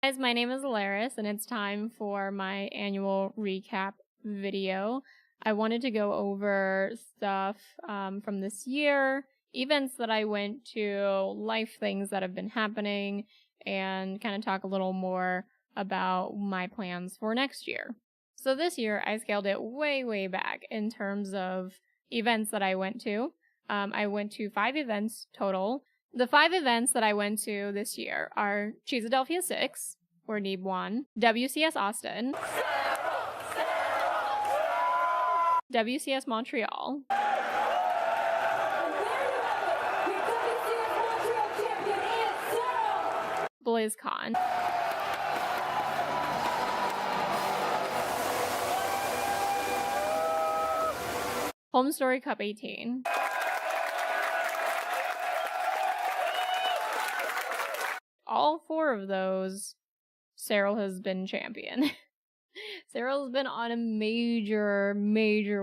Guys, my name is Allaryce, and it's time for my annual recap video. I wanted to go over stuff from this year, events that I went to, life things that have been happening, and kind of talk a little more about my plans for next year. So this year, I scaled it way back in terms of events that I went to. I went to 5 events total. The 5 events that I went to this year are Cheesadelphia 6, or NEEB 1, WCS Austin, WCS Montreal, BlizzCon, Home Story Cup 18, all 4 of those, Cyril has been champion. Cyril's been on a major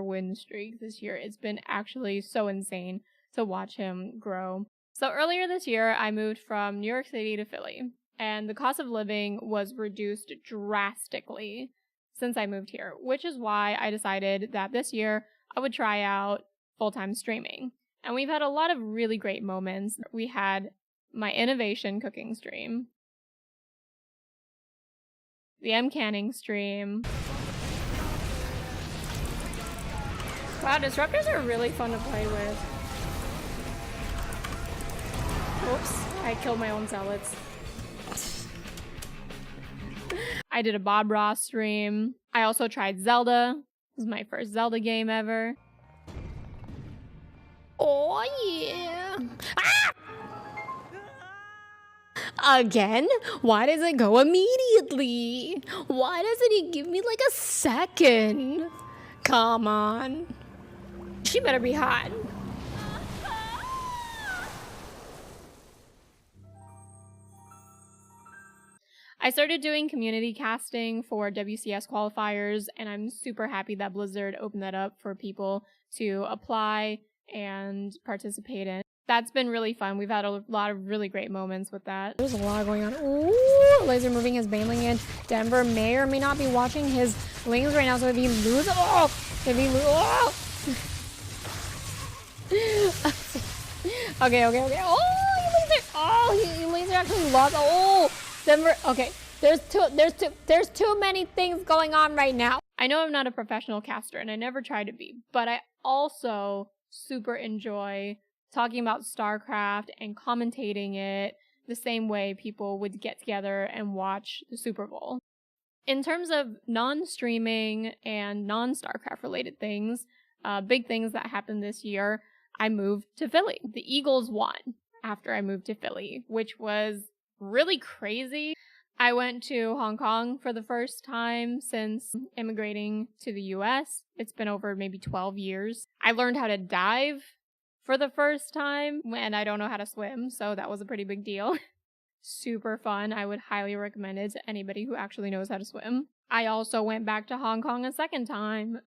win streak this year. It's been actually so insane to watch him grow. So earlier this year, I moved from New York City to Philly, and the cost of living was reduced drastically since I moved here, which is why I decided that this year I would try out full-time streaming. And we've had a lot of really great moments. We had my innovation cooking stream, the M Canning stream. Wow, disruptors are really fun to play with. Oops, I killed my own zealots. I did a Bob Ross stream. I also tried Zelda. This is my first Zelda game ever. Oh yeah! Ah! Again? Why does it go immediately? Why doesn't he give me like a second? Come on. She better be hot. I started doing community casting for WCS qualifiers, and I'm super happy that Blizzard opened that up for people to apply and participate in. That's been really fun. We've had a lot of really great moments with that. There's a lot going on. Ooh, Laser moving his Baneling in. Denver may or may not be watching his lanes right now, so if he loses, Okay. Oh, he laser actually lost. Oh, Denver. Okay, there's too many things going on right now. I know I'm not a professional caster, and I never try to be, but I also super enjoy talking about StarCraft and commentating it the same way people would get together and watch the Super Bowl. In terms of non-streaming and non-StarCraft related things, big things that happened this year, I moved to Philly. The Eagles won after I moved to Philly, which was really crazy. I went to Hong Kong for the first time since immigrating to the US. It's been over maybe 12 years. I learned how to dive for the first time, and I don't know how to swim, so that was a pretty big deal. Super fun. I would highly recommend it to anybody who actually knows how to swim. I also went back to Hong Kong a second time.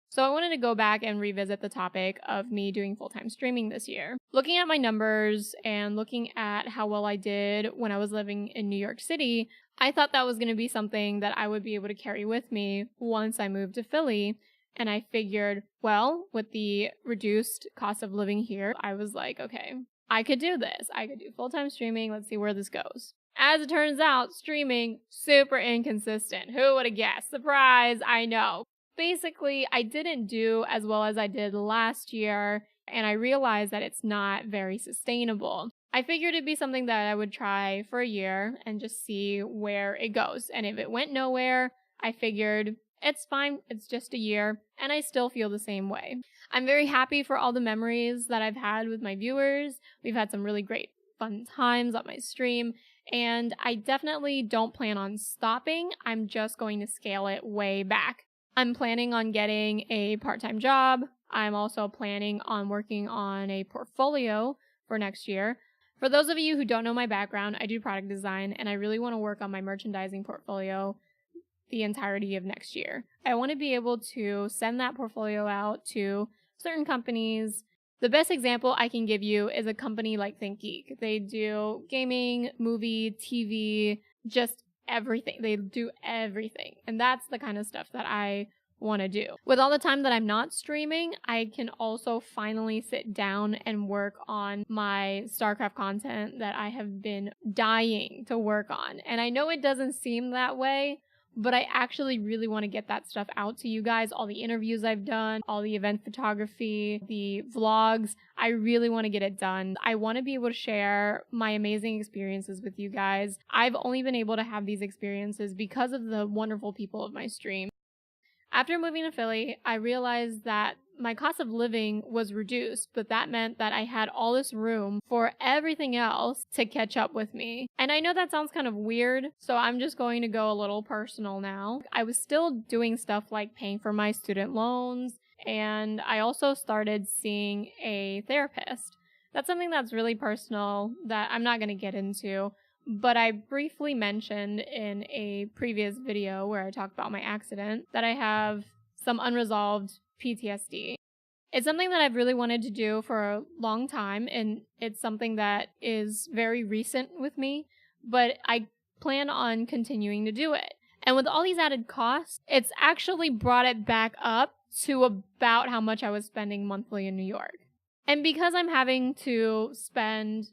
So I wanted to go back and revisit the topic of me doing full-time streaming this year. Looking at my numbers and looking at how well I did when I was living in New York City, I thought that was going to be something that I would be able to carry with me once I moved to Philly. And I figured, well, with the reduced cost of living here, I was like, okay, I could do this. I could do full-time streaming. Let's see where this goes. As it turns out, streaming, super inconsistent. Who would have guessed? Surprise, I know. Basically, I didn't do as well as I did last year, and I realized that it's not very sustainable. I figured it'd be something that I would try for a year and just see where it goes. And if it went nowhere, I figured it's fine, it's just a year, and I still feel the same way. I'm very happy for all the memories that I've had with my viewers. We've had some really great fun times on my stream, and I definitely don't plan on stopping. I'm just going to scale it way back. I'm planning on getting a part-time job. I'm also planning on working on a portfolio for next year. For those of you who don't know my background, I do product design, and I really want to work on my merchandising portfolio the entirety of next year. I want to be able to send that portfolio out to certain companies. The best example I can give you is a company like ThinkGeek. They do gaming, movie, TV, just everything. They do everything. And that's the kind of stuff that I want to do. With all the time that I'm not streaming, I can also finally sit down and work on my StarCraft content that I have been dying to work on. And I know it doesn't seem that way, but I actually really want to get that stuff out to you guys. All the interviews I've done, all the event photography, the vlogs, I really want to get it done. I want to be able to share my amazing experiences with you guys. I've only been able to have these experiences because of the wonderful people of my stream. After moving to Philly, I realized that my cost of living was reduced, but that meant that I had all this room for everything else to catch up with me. And I know that sounds kind of weird, so I'm just going to go a little personal now. I was still doing stuff like paying for my student loans, and I also started seeing a therapist. That's something that's really personal that I'm not going to get into. But I briefly mentioned in a previous video where I talked about my accident that I have some unresolved PTSD. It's something that I've really wanted to do for a long time, and it's something that is very recent with me, but I plan on continuing to do it. And with all these added costs, it's actually brought it back up to about how much I was spending monthly in New York. And because I'm having to spend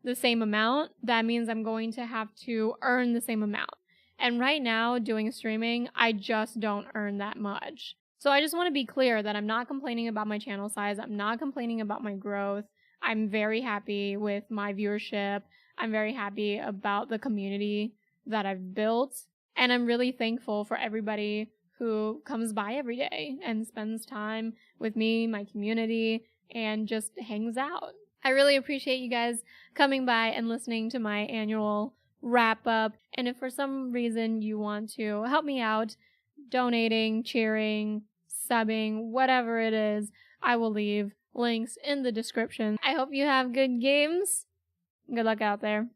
the same amount, that means I'm going to have to earn the same amount. And right now, doing streaming, I just don't earn that much. So I just want to be clear that I'm not complaining about my channel size. I'm not complaining about my growth. I'm very happy with my viewership. I'm very happy about the community that I've built. And I'm really thankful for everybody who comes by every day and spends time with me, my community, and just hangs out. I really appreciate you guys coming by and listening to my annual wrap up. And if for some reason you want to help me out, donating, cheering, subbing, whatever it is, I will leave links in the description. I hope you have good games. Good luck out there.